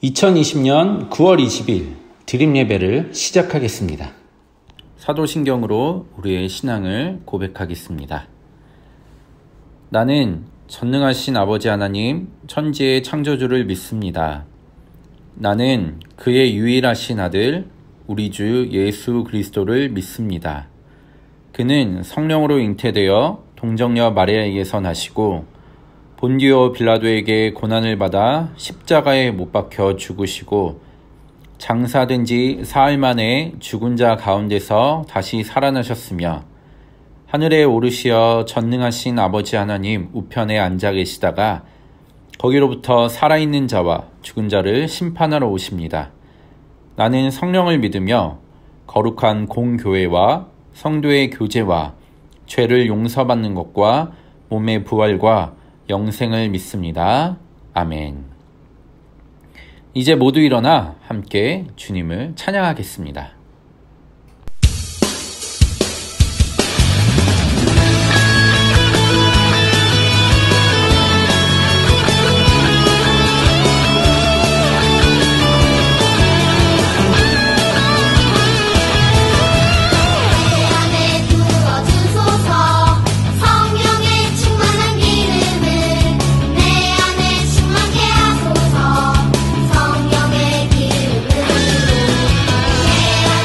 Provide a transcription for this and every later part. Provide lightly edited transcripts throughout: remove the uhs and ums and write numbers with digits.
2020년 9월 20일 드림 예배를 시작하겠습니다. 사도신경으로 우리의 신앙을 고백하겠습니다. 나는 전능하신 아버지 하나님, 천지의 창조주를 믿습니다. 나는 그의 유일하신 아들, 우리 주 예수 그리스도를 믿습니다. 그는 성령으로 잉태되어 동정녀 마리아에게서 나시고 본디오 빌라도에게 고난을 받아 십자가에 못 박혀 죽으시고 장사된 지 사흘 만에 죽은 자 가운데서 다시 살아나셨으며 하늘에 오르시어 전능하신 아버지 하나님 우편에 앉아 계시다가 거기로부터 살아있는 자와 죽은 자를 심판하러 오십니다. 나는 성령을 믿으며 거룩한 공교회와 성도의 교제와 죄를 용서받는 것과 몸의 부활과 영생을 믿습니다. 아멘. 이제 모두 일어나 함께 주님을 찬양하겠습니다. 내 안에 충만케 하소서. 성령의 기름을 내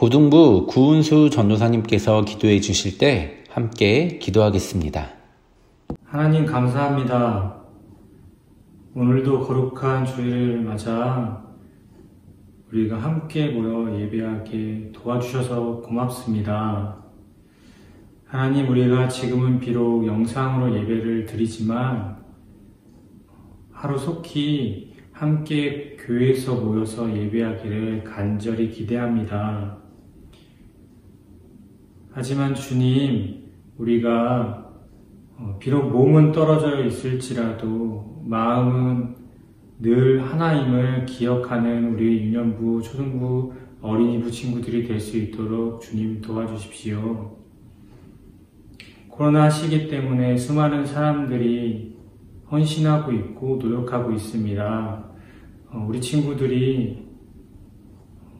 고등부 구은수 전도사님께서 기도해 주실 때 함께 기도하겠습니다. 하나님 감사합니다. 오늘도 거룩한 주일을 맞아 우리가 함께 모여 예배하게 도와주셔서 고맙습니다. 하나님, 우리가 지금은 비록 영상으로 예배를 드리지만 하루속히 함께 교회에서 모여서 예배하기를 간절히 기대합니다. 하지만 주님, 우리가 비록 몸은 떨어져 있을지라도 마음은 늘 하나님을 기억하는 우리 유년부, 초등부, 어린이부 친구들이 될 수 있도록 주님 도와주십시오. 코로나 시기 때문에 수많은 사람들이 헌신하고 있고 노력하고 있습니다. 우리 친구들이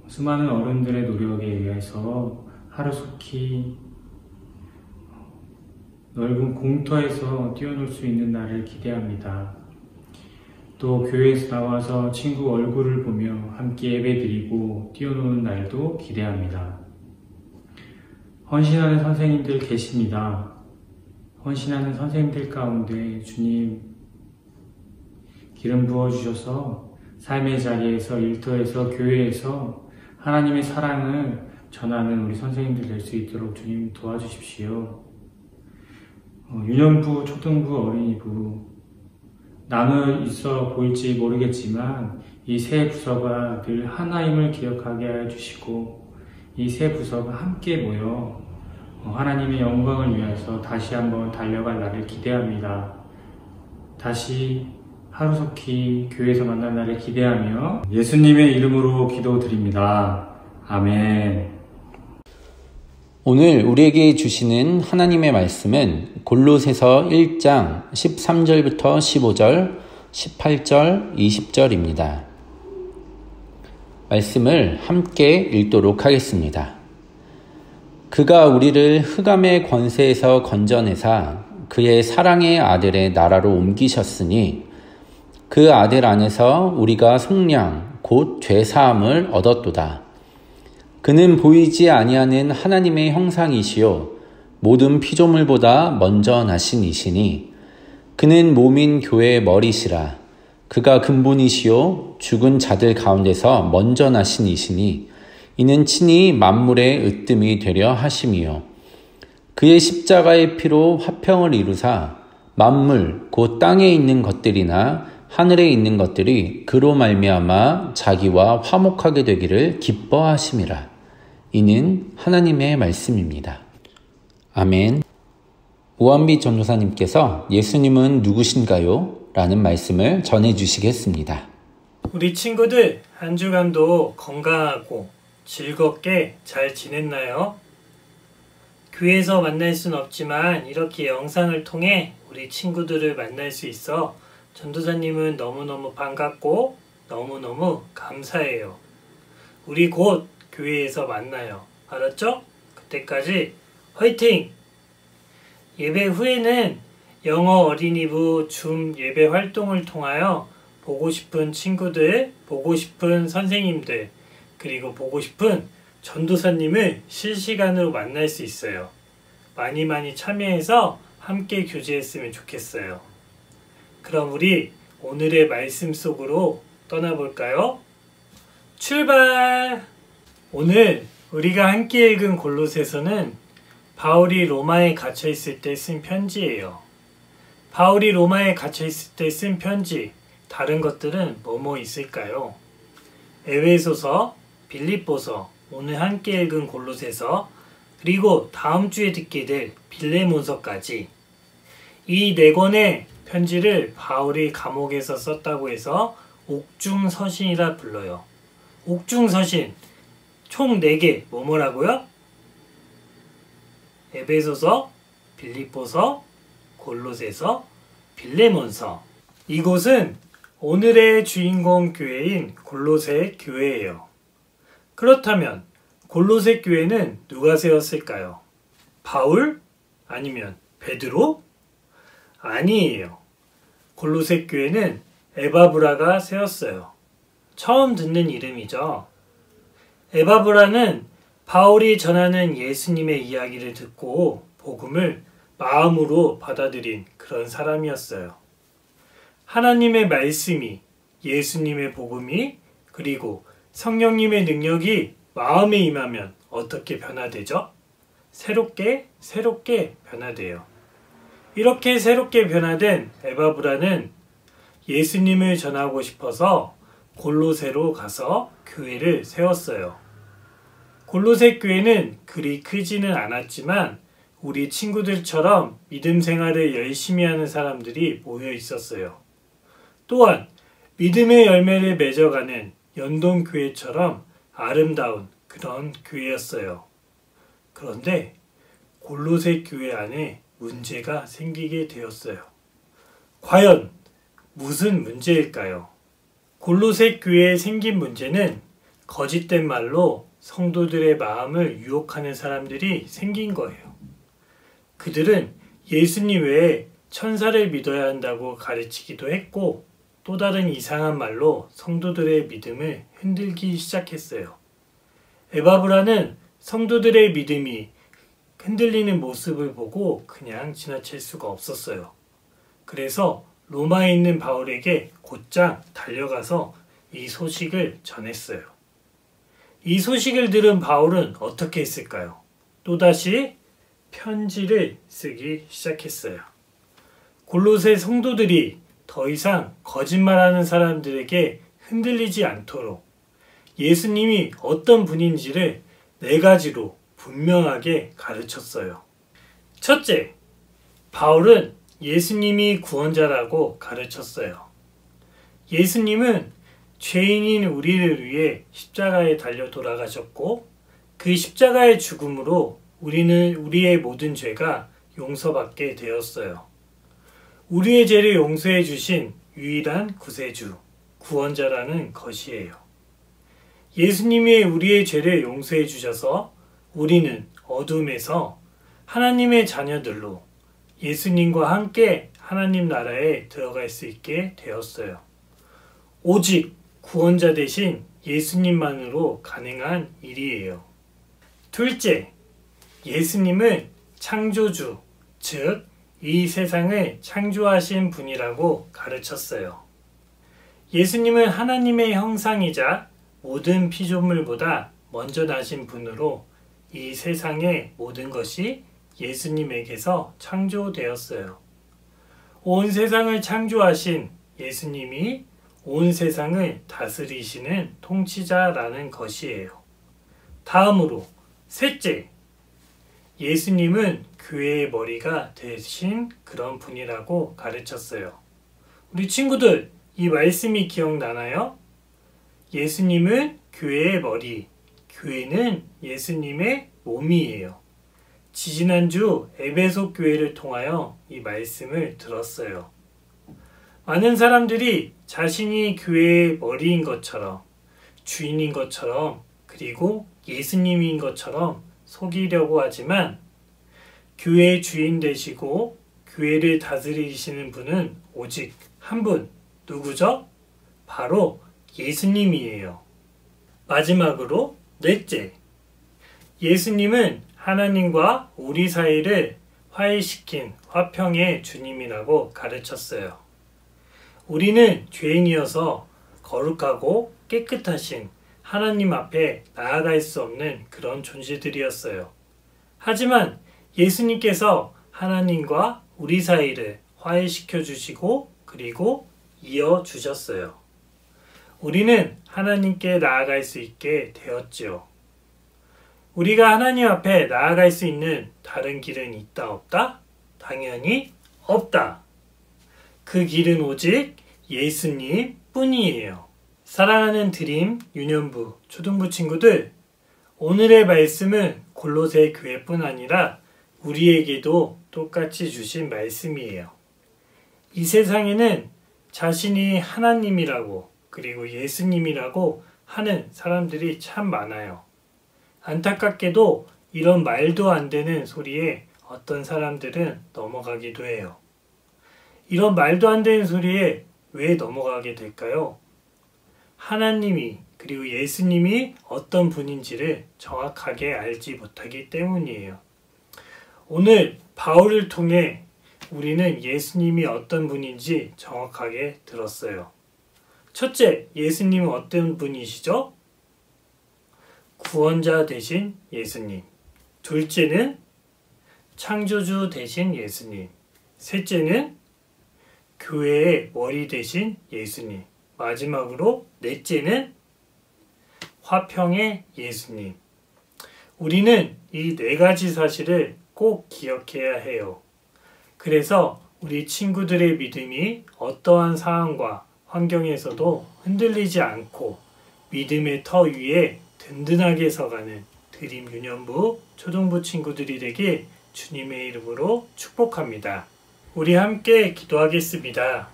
수많은 어른들의 노력에 의해서 하루속히 넓은 공터에서 뛰어놀 수 있는 날을 기대합니다. 또 교회에서 나와서 친구 얼굴을 보며 함께 예배드리고 뛰어노는 날도 기대합니다. 헌신하는 선생님들 계십니다. 헌신하는 선생님들 가운데 주님 기름 부어주셔서 삶의 자리에서, 일터에서, 교회에서 하나님의 사랑을 전하는 우리 선생님들 될 수 있도록 주님 도와주십시오. 유년부, 초등부, 어린이부 나눠 있어 보일지 모르겠지만 이 세 부서가 늘 하나님을 기억하게 해주시고 이 세 부서가 함께 모여 하나님의 영광을 위해서 다시 한번 달려갈 날을 기대합니다. 다시 하루속히 교회에서 만날 날을 기대하며 예수님의 이름으로 기도드립니다. 아멘. 오늘 우리에게 주시는 하나님의 말씀은 골로새서 1장 13절부터 15절, 18절, 20절입니다. 말씀을 함께 읽도록 하겠습니다. 그가 우리를 흑암의 권세에서 건져내사 그의 사랑의 아들의 나라로 옮기셨으니 그 아들 안에서 우리가 속량 곧 죄사함을 얻었도다. 그는 보이지 아니하는 하나님의 형상이시요 모든 피조물보다 먼저 나신 이시니 그는 몸인 교회의 머리시라. 그가 근본이시요 죽은 자들 가운데서 먼저 나신 이시니 이는 친히 만물의 으뜸이 되려 하심이요 그의 십자가의 피로 화평을 이루사 만물 곧 땅에 있는 것들이나 하늘에 있는 것들이 그로 말미암아 자기와 화목하게 되기를 기뻐하심이라. 이는 하나님의 말씀입니다. 아멘. 오한비 전도사님께서 예수님은 누구신가요? 라는 말씀을 전해주시겠습니다. 우리 친구들 한 주간도 건강하고 즐겁게 잘 지냈나요? 교회에서 만날 순 없지만 이렇게 영상을 통해 우리 친구들을 만날 수 있어 전도사님은 너무너무 반갑고 너무너무 감사해요. 우리 곧 교회에서 만나요. 알았죠? 그때까지 화이팅! 예배 후에는 영어 어린이부 줌 예배 활동을 통하여 보고 싶은 친구들, 보고 싶은 선생님들, 그리고 보고 싶은 전도사님을 실시간으로 만날 수 있어요. 많이 많이 참여해서 함께 교제했으면 좋겠어요. 그럼 우리 오늘의 말씀 속으로 떠나볼까요? 출발! 오늘 우리가 함께 읽은 골로새서는 바울이 로마에 갇혀있을 때 쓴 편지예요. 바울이 로마에 갇혀있을 때 쓴 편지, 다른 것들은 뭐뭐 있을까요? 에베소서, 빌립보서, 오늘 함께 읽은 골로새서, 그리고 다음 주에 듣게 될 빌레몬서까지 이 네 권의 편지를 바울이 감옥에서 썼다고 해서 옥중서신이라 불러요. 옥중서신 총 4개 뭐뭐라고요? 에베소서, 빌립보서, 골로새서, 빌레몬서. 이곳은 오늘의 주인공 교회인 골로새 교회예요. 그렇다면 골로새 교회는 누가 세웠을까요? 바울? 아니면 베드로? 아니에요. 골로새 교회는 에바브라가 세웠어요. 처음 듣는 이름이죠. 에바브라는 바울이 전하는 예수님의 이야기를 듣고 복음을 마음으로 받아들인 그런 사람이었어요. 하나님의 말씀이, 예수님의 복음이, 그리고 성령님의 능력이 마음에 임하면 어떻게 변화되죠? 새롭게 변화돼요. 이렇게 새롭게 변화된 에바브라는 예수님을 전하고 싶어서 골로새로 가서 교회를 세웠어요. 골로새 교회는 그리 크지는 않았지만 우리 친구들처럼 믿음 생활을 열심히 하는 사람들이 모여 있었어요. 또한 믿음의 열매를 맺어가는 연동교회처럼 아름다운 그런 교회였어요. 그런데 골로새 교회 안에 문제가 생기게 되었어요. 과연 무슨 문제일까요? 골로새 교회에 생긴 문제는 거짓된 말로 성도들의 마음을 유혹하는 사람들이 생긴 거예요. 그들은 예수님 외에 천사를 믿어야 한다고 가르치기도 했고 또 다른 이상한 말로 성도들의 믿음을 흔들기 시작했어요. 에바브라는 성도들의 믿음이 흔들리는 모습을 보고 그냥 지나칠 수가 없었어요. 그래서 로마에 있는 바울에게 곧장 달려가서 이 소식을 전했어요. 이 소식을 들은 바울은 어떻게 했을까요? 또다시 편지를 쓰기 시작했어요. 골로새 성도들이 더 이상 거짓말하는 사람들에게 흔들리지 않도록 예수님이 어떤 분인지를 4가지로 분명하게 가르쳤어요. 첫째, 바울은 예수님이 구원자라고 가르쳤어요. 예수님은 죄인인 우리를 위해 십자가에 달려 돌아가셨고 그 십자가의 죽음으로 우리의 모든 죄가 용서받게 되었어요. 우리의 죄를 용서해 주신 유일한 구세주, 구원자라는 것이에요. 예수님이 우리의 죄를 용서해 주셔서 우리는 어둠에서 하나님의 자녀들로 예수님과 함께 하나님 나라에 들어갈 수 있게 되었어요. 오직 구원자 대신 예수님만으로 가능한 일이에요. 둘째, 예수님은 창조주, 즉 이 세상을 창조하신 분이라고 가르쳤어요. 예수님은 하나님의 형상이자 모든 피조물보다 먼저 나신 분으로 이 세상의 모든 것이 예수님에게서 창조되었어요. 온 세상을 창조하신 예수님이 온 세상을 다스리시는 통치자라는 것이에요. 다음으로 셋째, 예수님은 교회의 머리가 되신 그런 분이라고 가르쳤어요. 우리 친구들, 이 말씀이 기억나나요? 예수님은 교회의 머리, 교회는 예수님의 몸이에요. 지지난주 에베소 교회를 통하여 이 말씀을 들었어요. 많은 사람들이 자신이 교회의 머리인 것처럼, 주인인 것처럼, 그리고 예수님인 것처럼 속이려고 하지만 교회의 주인 되시고 교회를 다스리시는 분은 오직 한 분, 누구죠? 바로 예수님이에요. 마지막으로 넷째, 예수님은 하나님과 우리 사이를 화해시킨 화평의 주님이라고 가르쳤어요. 우리는 죄인이어서 거룩하고 깨끗하신 하나님 앞에 나아갈 수 없는 그런 존재들이었어요. 하지만 예수님께서 하나님과 우리 사이를 화해시켜 주시고 그리고 이어 주셨어요. 우리는 하나님께 나아갈 수 있게 되었지요. 우리가 하나님 앞에 나아갈 수 있는 다른 길은 있다 없다? 당연히 없다. 그 길은 오직 예수님 뿐이에요. 사랑하는 드림 유년부 초등부 친구들, 오늘의 말씀은 골로새 교회뿐 아니라 우리에게도 똑같이 주신 말씀이에요. 이 세상에는 자신이 하나님이라고 그리고 예수님이라고 하는 사람들이 참 많아요. 안타깝게도 이런 말도 안 되는 소리에 어떤 사람들은 넘어가기도 해요. 이런 말도 안 되는 소리에 왜 넘어가게 될까요? 하나님이 그리고 예수님이 어떤 분인지를 정확하게 알지 못하기 때문이에요. 오늘 바울을 통해 우리는 예수님이 어떤 분인지 정확하게 들었어요. 첫째, 예수님은 어떤 분이시죠? 구원자 되신 예수님. 둘째는 창조주 되신 예수님. 셋째는 교회의 머리 되신 예수님. 마지막으로 넷째는 화평의 예수님. 우리는 이 네 가지 사실을 꼭 기억해야 해요. 그래서 우리 친구들의 믿음이 어떠한 상황과 환경에서도 흔들리지 않고 믿음의 터 위에 든든하게 서가는 드림 유년부 초등부 친구들이 되길 주님의 이름으로 축복합니다. 우리 함께 기도하겠습니다.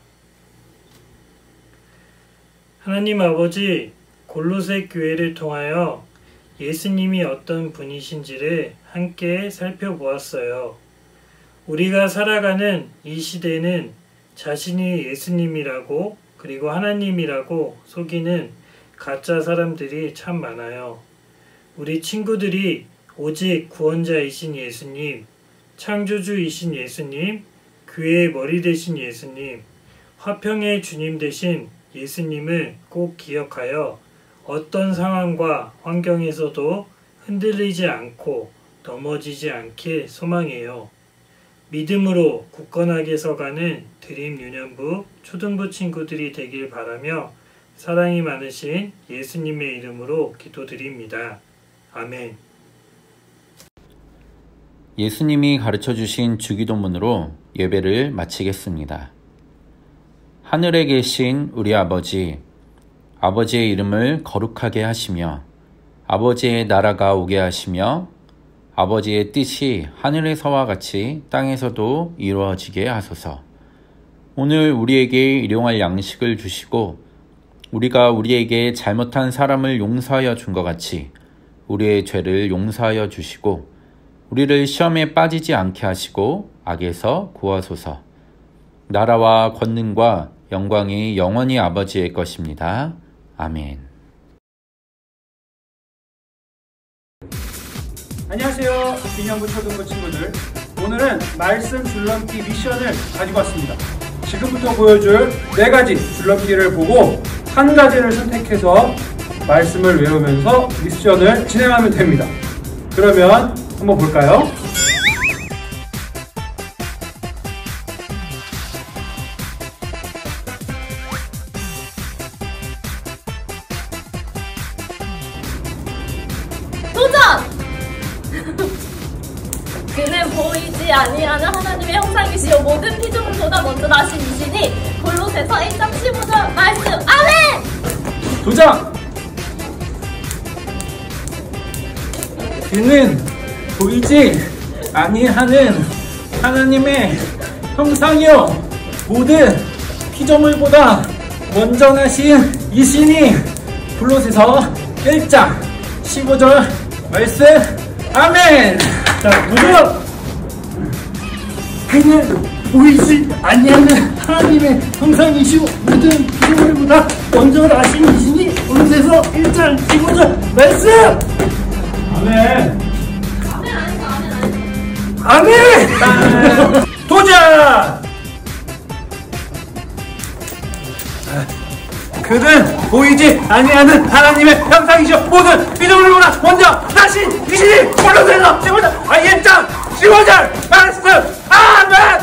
하나님 아버지, 골로새 교회를 통하여 예수님이 어떤 분이신지를 함께 살펴보았어요. 우리가 살아가는 이 시대는 자신이 예수님이라고 그리고 하나님이라고 속이는 가짜 사람들이 참 많아요. 우리 친구들이 오직 구원자이신 예수님, 창조주이신 예수님, 교회의 머리 되신 예수님, 화평의 주님 되신 예수님을 꼭 기억하여 어떤 상황과 환경에서도 흔들리지 않고 넘어지지 않길 소망해요. 믿음으로 굳건하게 서가는 드림 유년부 초등부 친구들이 되길 바라며 사랑이 많으신 예수님의 이름으로 기도드립니다. 아멘. 예수님이 가르쳐 주신 주기도문으로 예배를 마치겠습니다. 하늘에 계신 우리 아버지, 아버지의 이름을 거룩하게 하시며 아버지의 나라가 오게 하시며 아버지의 뜻이 하늘에서와 같이 땅에서도 이루어지게 하소서. 오늘 우리에게 일용할 양식을 주시고 우리가 우리에게 잘못한 사람을 용서하여 준 것 같이 우리의 죄를 용서하여 주시고 우리를 시험에 빠지지 않게 하시고 악에서 구하소서. 나라와 권능과 영광이 영원히 아버지의 것입니다. 아멘. 안녕하세요. 빈영부 초등부 친구들. 오늘은 말씀 줄넘기 미션을 가지고 왔습니다. 지금부터 보여줄 4가지 줄넘기를 보고 한 가지를 선택해서 말씀을 외우면서 미션을 진행하면 됩니다. 그러면 한번 볼까요? 도전! 그는 보이지 아니하는 하나님의 형상이시요 모든 피조물보다 먼저 나신 이시니 골로새서 1장 15절 말씀. 아멘! 도전! 그는 보이지 아니하는 하나님의 형상이요 모든 피조물보다 먼저 나신 이시니 골로새서 1장 15절 말씀. 아멘! 자, 도전! 그는 보이지 아니하는 하나님의 형상이시오 모든 피조물보다 먼저 나신 이시니 골로새서 1장 15절 말씀. 아멘. 아멘 아니죠. 아멘 아니죠. 아멘. 도전! 그는 보이지 아니하는 하나님의 형상이시오 모든 피조물보다 먼저 나신 이시니 골로새서 15절 1장 15절 말씀. 아멘.